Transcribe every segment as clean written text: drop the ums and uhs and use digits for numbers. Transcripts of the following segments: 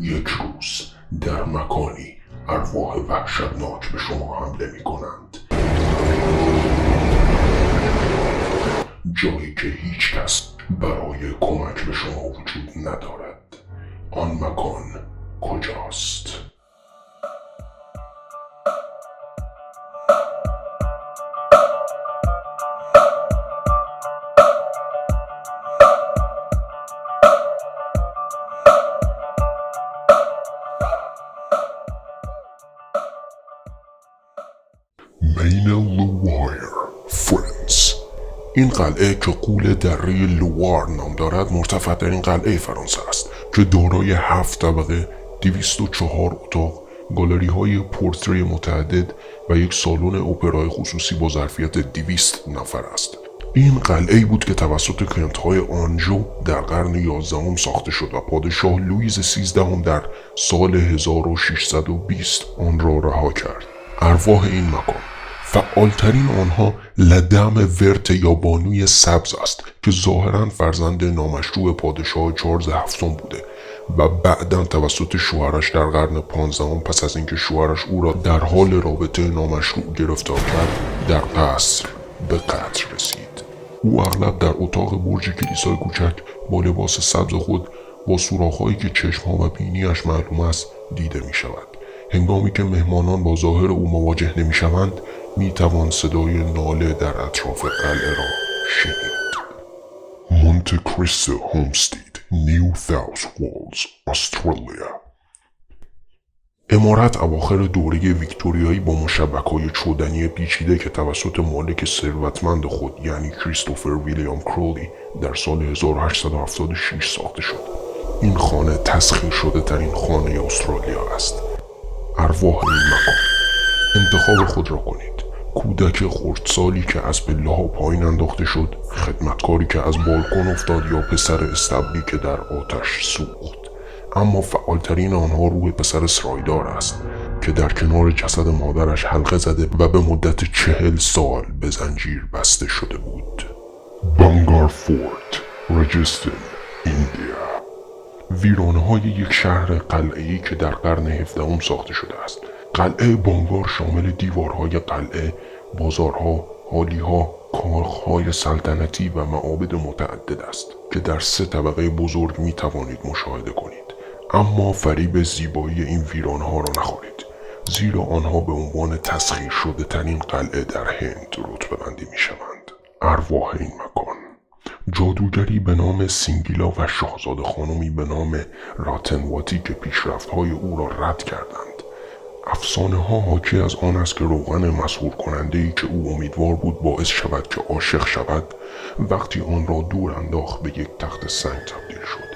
یک روز در مکانی ارواح وحشتناک به شما حمله می کنند. جایی که هیچ کس برای کمک به شما وجود ندارد. آن مکان کجاست؟ مین لوایر فرانس. این قلعه که قول دره لوار نام دارد مرتفع ترین قلعه فرانسه است که دارای 7 طبقه، 204 اتاق، گالری های پورتری متعدد و یک سالن اپرای خصوصی با ظرفیت 200 نفر است. این قلعه بود که توسط کنت‌های آنژو در قرن 11 ساخته شد و پادشاه لوئیس 13 در سال 1620 آن را رها کرد. ارواح این مکان، فعالترین آنها لدم ورت یا بانوی سبز است که ظاهرا فرزند نامشروع پادشاه چارلز هفتم بوده و بعدا توسط شوهرش در قرن 15 پس از اینکه شوهرش او را در حال رابطه نامشروع گرفتار کرد در قصر به قتل رسید. او اغلب در اتاق برج کلیسای کوچک با لباس سبز خود با سوراخ‌هایی که چشم‌ها و بینیش معلوم است دیده می شود. هنگامی که مهمانان با ظاهر او مواجه نمی شوند می توان صدای ناله در اطراف قلعه را شنید. مونت کریستو هومستید، نیو ساوث والز، استرالیا. عمارت اواخر دوره ویکتوریایی با مشبک‌های چوبانی پیچیده که توسط مالک ثروتمند خود یعنی کریستوفر ویلیام کرولی در سال 1876 ساخته شد. این خانه تسخیر شده ترین خانه استرالیا است. ارواح این مکان، انتخاب خود را کنید. کودک خردسالی که از پله‌ها پایین انداخته شد، خدمتکاری که از بالکن افتاد یا پسر استبلی که در آتش سوخت. اما فعالترین آنها روح پسر سرایدار است که در کنار جسد مادرش حلقه زده و به مدت 40 سال به زنجیر بسته شده بود. بانگار فورت، راجستان، ایندیا. ویرانه‌های یک شهر قلعه‌ای که در قرن 17 ساخته شده است. قلعه بانگار شامل دیوارهای قلعه، بازارها، حالیها، کاخهای سلطنتی و معابد متعدد است که در 3 طبقه بزرگ می توانید مشاهده کنید. اما فریب زیبایی این ویرانها را نخورید، زیرا آنها به عنوان تسخیر شده ترین قلعه در هند رتبه بندی می شوند. ارواح این مکان، جادوگری به نام سینگیلا و شاهزاده خانمی به نام راتنواتی که پیشرفت‌های او را رد کردند. افسانه ها حاکی از آن است که روغن مسحور کننده‌ای که او امیدوار بود باعث شود که عاشق شود، وقتی آن را دور انداخت به یک تخت سنگ تبدیل شد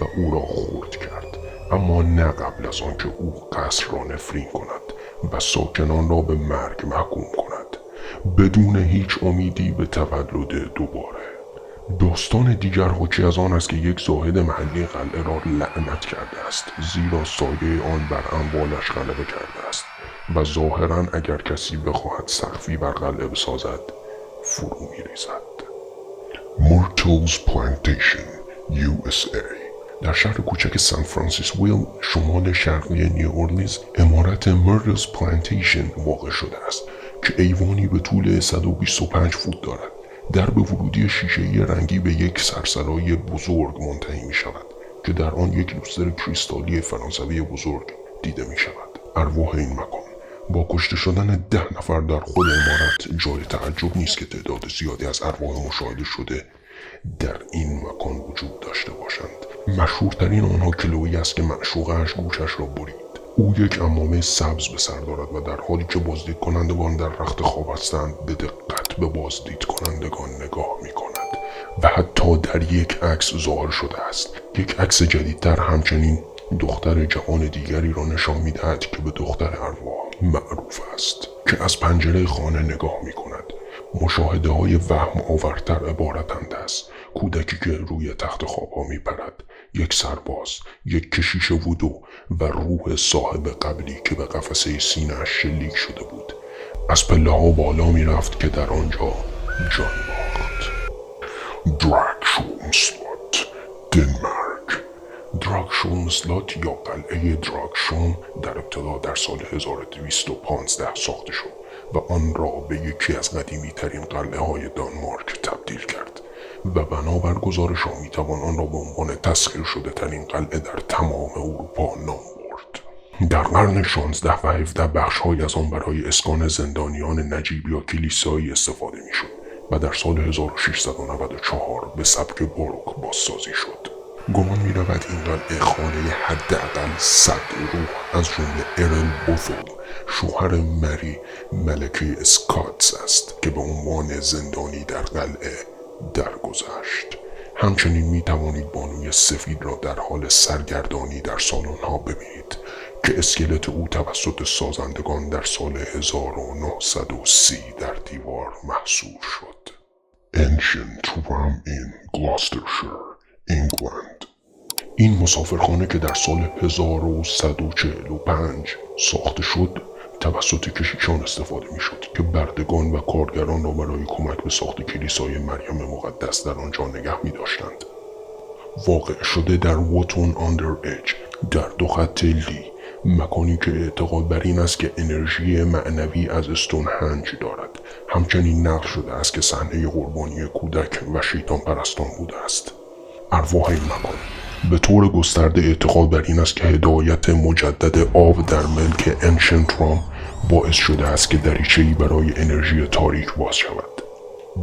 و او را خرد کرد، اما نه قبل از آنکه او قصر را نفرین کند و ساکنان را به مرگ محکوم کند بدون هیچ امیدی به تولد دوباره. داستان دیگر حاکی از آن است که یک زاهد محلی قلعه را لعنت کرده است، زیرا سایه آن بر اموالش غلبه کرده است و ظاهرا اگر کسی بخواهد سقفی بر قلعه بسازد فرو می‌ریزد. مورتلز پلانتیشن، USA. در شهر کوچک سان فرانسیس ویل شمال شرقی نیو اورلیز عمارت مورتلز پلانتیشن واقع شده است که ایوانی به طول 125 فوت دارد. درب ورودی شیشه‌ای رنگی به یک سرسرای بزرگ منتهی می شود که در آن یک لوستر کریستالی فرانسوی بزرگ دیده می شود. ارواح این مکان، با کشته شدن 10 نفر در خود عمارت جای تعجب نیست که تعداد زیادی از ارواح مشاهده شده در این مکان وجود داشته باشند. مشهورترین آنها کلویی است که معشوقه‌اش گوشش را برید. او یک عمامه سبز به سر دارد و در حالی که بازدید کنندگان در رخت خواب هستند به دقت به بازدید کنندگان نگاه می کند و حتی در یک عکس ظاهر شده است. یک عکس جدیدتر همچنین دختر جوان دیگری را نشان می دهد که به دختر ارواح معروف است که از پنجره خانه نگاه می کند. مشاهده های وهم آورتر عبارتند از کودکی که روی تخت خوابها می پرد، یک سرباز، یک کشیش وودو و روح صاحب قبلی که به قفسه سینه‌اش شلیک شده بود از پله ها بالا می رفت که در آنجا جان باخت. دراکشولمسلوت، دنمارک. دراکشولم آنسلات یا قلعه دراگشون در ابتدا در سال 1215 ساخته شد و آن را به یکی از قدیمی ترین قلعه های دانمارک تبدیل کرد و بنابر گزارش ها می توان آن را به عنوان تسخیر شده ترین قلعه در تمام اروپا نام برد. در قرن 16 و 17 بخش‌هایی از آن برای اسکان زندانیان نجیب یا کلیسایی استفاده می‌شد و در سال 1694 به سبک باروک بازسازی شد. گمان می‌رود این قلعه خانه حداقل 100 روح از جمله ارل بوثل شوهر مری ملکه اسکاتس است که به عنوان زندانی در قلعه درگذشت. همچنین می توانید بانوی سفید را در حال سرگردانی در سالن ها ببینید که اسکلت او توسط سازندگان در سال 1930 در دیوار محصور شد. Ancient Rum in Gloucestershire, England. این مسافرخانه که در سال 1145 ساخته شد توسط کشیشان استفاده می شد که بردگان و کارگران را برای کمک به ساخت کلیسای مریم مقدس در آنجا نگه می داشتند. واقع شده در ووتون آندر ایج در 2 خط لی، مکانی که اعتقاد بر این است که انرژی معنوی از استونهنج دارد. همچنین نقل شده است که صحنه قربانی کودک و شیطان پرستان بوده است. ارواح این مکان به طور گسترده اعتقاد بر این است که هدایت مجدد آب در ملک انشنت رام باعث شده است که دریچه‌ای برای انرژی تاریک باز شود،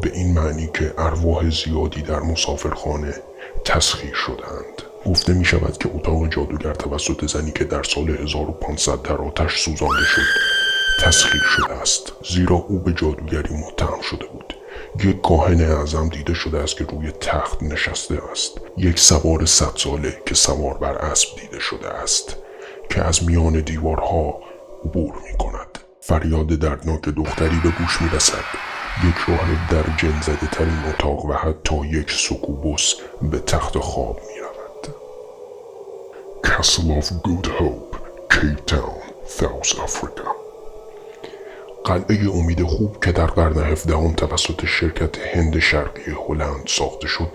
به این معنی که ارواح زیادی در مسافرخانه تسخیر شدند. گفته می شود که اتاق جادوگر توسط زنی که در سال 1500 در آتش سوزانده شد تسخیر شده است، زیرا او به جادوگری متهم شده بود. یک کاهن اعظم دیده شده است که روی تخت نشسته است. یک سوار 100 ساله که سوار بر اسب دیده شده است که از میان دیوارها عبور می کند. فریاد دردناک دختری به گوش می رسد. یک راهب در جن زده ترین اتاق و حتی یک سوکوبوس به تخت خواب می رود. Castle of Good Hope, Cape Town, South Africa. قلعه امید خوب که در قرن 17 توسط شرکت هند شرقی هلند ساخته شد،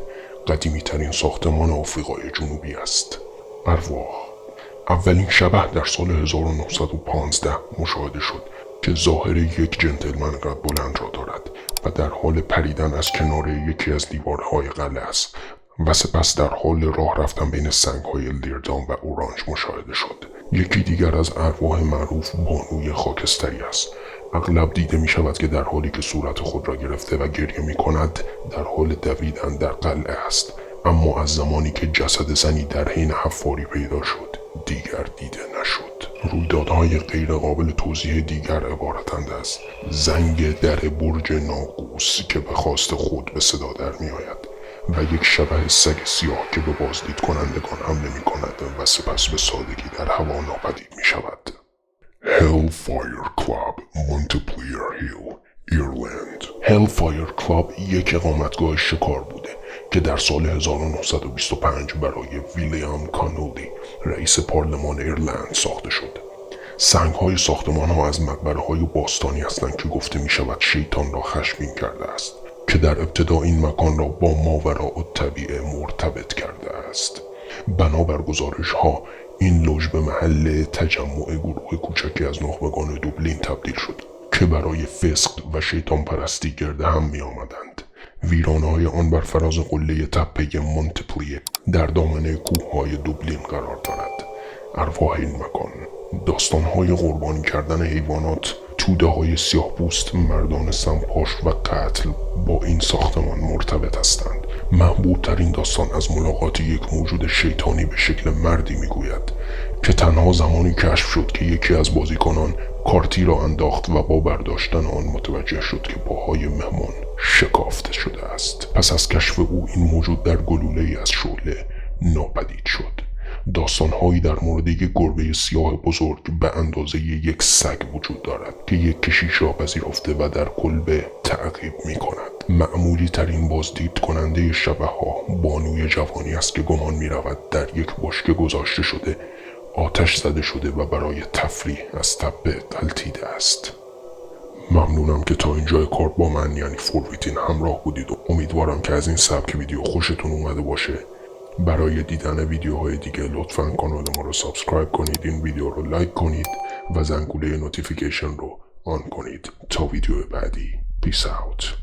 قدیمی ترین ساختمان آفریقای جنوبی است. ارواح. اولین شبح در سال 1915 مشاهده شد که ظاهر یک جنتلمن قد بلند را دارد و در حال پریدن از کنار یکی از دیوارهای قلعه است و سپس در حال راه رفتن بین سنگ‌های لیردان و اورانج مشاهده شد. یکی دیگر از ارواح معروف بانوی خاکستری است. اغلب دیده می شود که در حالی که صورت خود را گرفته و گریه می کند در حال دویدن در قلعه است، اما از زمانی که جسد زنی در حین حفاری پیدا شد دیگر دیده نشد. رویدادهای غیر قابل توضیح دیگر عبارتند از زنگ در برج ناقوس که به خواست خود به صدا در می آید و یک شبح سگ سیاه که به بازدید کنندگان حمله می کند و سپس به سادگی در هوا ناپدید می شود. Hellfire Club, Montpelier Hill, ایرلند. Hellfire Club یک اقامتگاه شکار بوده که در سال 1925 برای ویلیام کانولی رئیس پارلمان ایرلند ساخته شد. سنگ‌های ساختمان ها از مقبره های باستانی هستند که گفته می شود شیطان را خشمگین کرده است که در ابتدا این مکان را با ماوراء الطبیعه مرتبط کرده است. بنابر گزارش ها این لوژ به محل تجمع گروه کوچکی از نخبگان دوبلین تبدیل شد که برای فسق و شیطان پرستی گرد هم می آمدند. ویرانه‌های آن بر فراز قله تپه مونتپلیه در دامنه کوههای دوبلین قرار دارد. ارواح این مکان. داستان‌های قربانی کردن حیوانات، توده‌های سیاه‌پوست، مردان سمپاش و قتل با این ساختمان مرتبط هستند. محبوب ترین داستان از ملاقات یک موجود شیطانی به شکل مردی میگوید که تنها زمانی کشف شد که یکی از بازیکنان کارتی را انداخت و با برداشتن آن متوجه شد که پاهای مهمان شکافته شده است. پس از کشف او این موجود در گلوله‌ای از شعله ناپدید شد. داستان‌هایی در مورد یک گربه سیاه بزرگ به اندازه یک سگ وجود دارد که یک کشیش را پذیرفته و در کلبه تعقیب می کند. معمولی ترین بازدید کننده شبح ها بانوی جوانی است که گمان می رود در یک بشکه گذاشته شده، آتش زده شده و برای تفریح از تپه غلتیده است. ممنونم که تا اینجای کار با من یعنی فورویتین همراه بودید و امیدوارم که از این سبک ویدیو خوشتون اومده باشه. برای دیدن ویدیوهای دیگه لطفاً کانال ما رو سابسکرایب کنید، این ویدیو رو لایک کنید و زنگوله نوتیفیکیشن رو آن کنید تا ویدیو بعدی. پیس اوت.